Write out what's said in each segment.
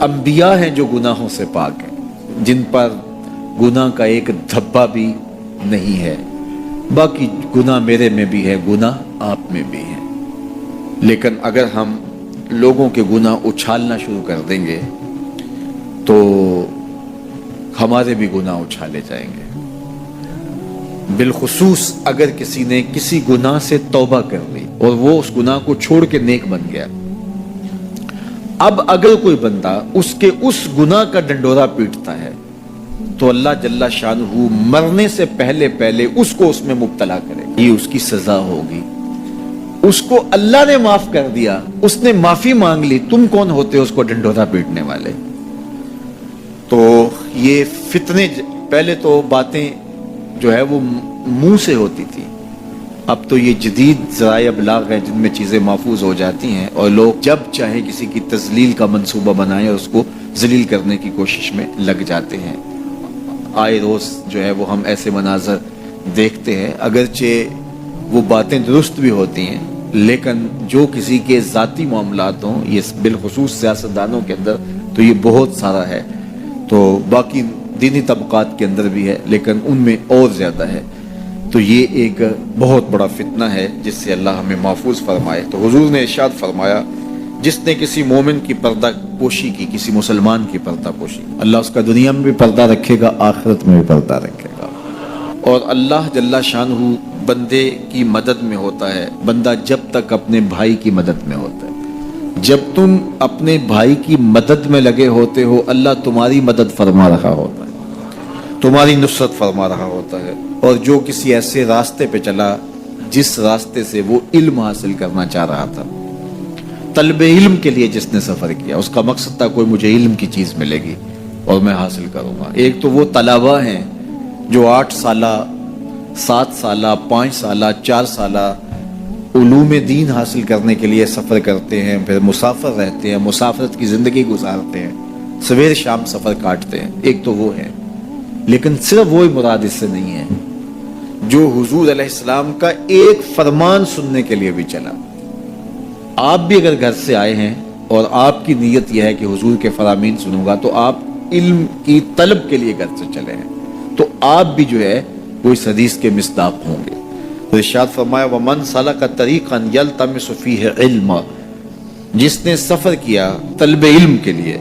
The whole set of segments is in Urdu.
انبیاء ہیں جو گناہوں سے پاک ہیں، جن پر گناہ کا ایک دھبا بھی نہیں ہے۔ باقی گناہ میرے میں بھی ہے، گناہ آپ میں بھی ہے، لیکن اگر ہم لوگوں کے گناہ اچھالنا شروع کر دیں گے تو ہمارے بھی گناہ اچھالے جائیں گے۔ بالخصوص اگر کسی نے کسی گناہ سے توبہ کر لی اور وہ اس گناہ کو چھوڑ کے نیک بن گیا، اب اگر کوئی بندہ اس کے اس گناہ کا ڈنڈورا پیٹتا ہے تو اللہ جل شانہ مرنے سے پہلے اس کو اس میں مبتلا کرے، یہ اس کی سزا ہوگی۔ اس کو اللہ نے معاف کر دیا، اس نے معافی مانگ لی، تم کون ہوتے ہو اس کو ڈنڈورا پیٹنے والے؟ تو یہ فتنے، پہلے تو باتیں جو ہے وہ منہ سے ہوتی تھی، اب تو یہ جدید ذرائع ابلاغ ہے جن میں چیزیں محفوظ ہو جاتی ہیں اور لوگ جب چاہے کسی کی تذلیل کا منصوبہ بنائیں اور اس کو ذلیل کرنے کی کوشش میں لگ جاتے ہیں۔ آئے روز جو ہے وہ ہم ایسے مناظر دیکھتے ہیں، اگرچہ وہ باتیں درست بھی ہوتی ہیں، لیکن جو کسی کے ذاتی معاملات ہوں، یہ بالخصوص سیاستدانوں کے اندر تو یہ بہت سارا ہے، تو باقی دینی طبقات کے اندر بھی ہے لیکن ان میں اور زیادہ ہے۔ تو یہ ایک بہت بڑا فتنہ ہے جس سے اللہ ہمیں محفوظ فرمائے۔ تو حضور نے ارشاد فرمایا، جس نے کسی مومن کی پردہ پوشی کی، کسی مسلمان کی پردہ پوشی، اللہ اس کا دنیا میں بھی پردہ رکھے گا، آخرت میں بھی پردہ رکھے گا۔ اور اللہ جل شانہ بندے کی مدد میں ہوتا ہے، بندہ جب تک اپنے بھائی کی مدد میں ہوتا ہے۔ جب تم اپنے بھائی کی مدد میں لگے ہوتے ہو، اللہ تمہاری مدد فرما رہا ہوتا ہے، تمہاری نصرت فرما رہا ہوتا ہے۔ اور جو کسی ایسے راستے پہ چلا جس راستے سے وہ علم حاصل کرنا چاہ رہا تھا، طلب علم کے لیے جس نے سفر کیا، اس کا مقصد تھا کوئی مجھے علم کی چیز ملے گی اور میں حاصل کروں گا۔ ایک تو وہ طلباء ہیں جو 8 سالہ 7 سالہ 5 سالہ 4 سالہ علوم دین حاصل کرنے کے لیے سفر کرتے ہیں، پھر مسافر رہتے ہیں، مسافرت کی زندگی گزارتے ہیں، سویر شام سفر کاٹتے ہیں، ایک تو وہ ہے۔ لیکن صرف وہی مراد اس سے نہیں ہے جو حضور علیہ السلام کا ایک فرمان سننے کے لیے بھی چلا۔ آپ بھی اگر گھر سے آئے ہیں اور آپ کی نیت یہ ہے کہ حضور کے فرامین سنوں گا، تو آپ علم کی طلب کے لیے گھر سے چلے ہیں، تو آپ بھی جو ہے وہ اس حدیث کے مصداق ہوں گے۔ تو ارشاد فرمایا، وَمَنْ سَلَكَ طَرِيقًا يَلْتَمِسُ فِيهِ عِلْمًا، جس نے سفر کیا طلب علم کے لیے،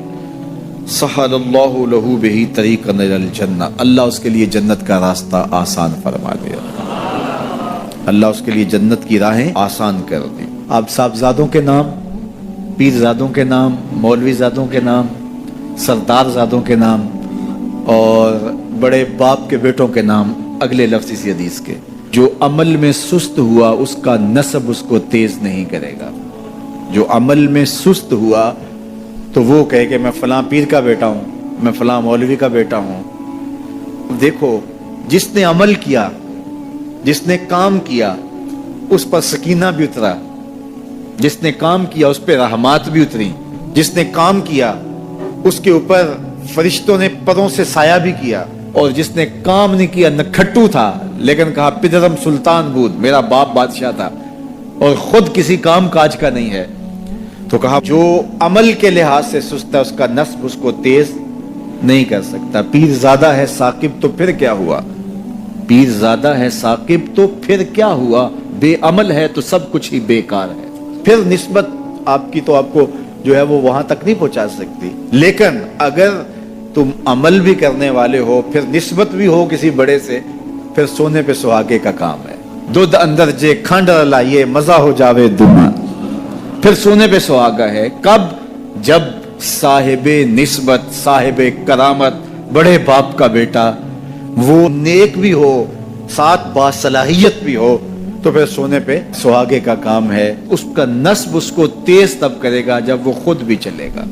سَحَلَ اللَّهُ لَهُ بِهِ طَرِيقًا إِلَى الْجَنَّةِ، اللہ اس کے لیے جنت کا راستہ آسان فرما دیا، اللہ اس کے لیے جنت کی راہیں آسان کر دی۔ آپ صاحبزادوں کے نام، پیرزادوں کے نام، مولوی زادوں کے نام، سردار زادوں کے نام اور بڑے باپ کے بیٹوں کے نام اگلے لفظ اسی حدیث کے، جو عمل میں سست ہوا اس کا نسب اس کو تیز نہیں کرے گا۔ جو عمل میں سست ہوا تو وہ کہے کہ میں فلاں پیر کا بیٹا ہوں، میں فلاں مولوی کا بیٹا ہوں۔ دیکھو، جس نے عمل کیا، جس نے کام کیا، اس پر سکینہ بھی اترا، جس نے کام کیا اس پہ رحمات بھی اتری، جس نے کام کیا اس کے اوپر فرشتوں نے پروں سے سایہ بھی کیا، اور جس نے کام نہیں کیا، نہ کھٹو تھا لیکن کہا پدرم سلطان بود، میرا باپ بادشاہ تھا اور خود کسی کام کاج کا نہیں ہے، تو کہا جو عمل کے لحاظ سے سست ہے اس کا نسب اس کو تیز نہیں کر سکتا۔ پیر زیادہ ہے ثاقب تو پھر کیا ہوا، پیر زیادہ ہے ثاقب تو پھر کیا ہوا، بے عمل ہے تو سب کچھ ہی بیکار ہے۔ پھر نسبت آپ کی تو آپ کو جو ہے وہ وہاں تک نہیں پہنچا سکتی، لیکن اگر تم عمل بھی کرنے والے ہو، پھر نسبت بھی ہو کسی بڑے سے، پھر سونے پہ سہاگے کا کام ہے۔ دودھ اندر جے کھنڈ لائیے مزہ ہو جاوے دما، پھر سونے پہ سہاگا ہے۔ کب؟ جب صاحب نسبت، صاحب کرامت، بڑے باپ کا بیٹا وہ نیک بھی ہو، ساتھ باصلاحیت بھی ہو، تو پھر سونے پہ سہاگے کا کام ہے۔ اس کا نسب اس کو تیز تب کرے گا جب وہ خود بھی چلے گا۔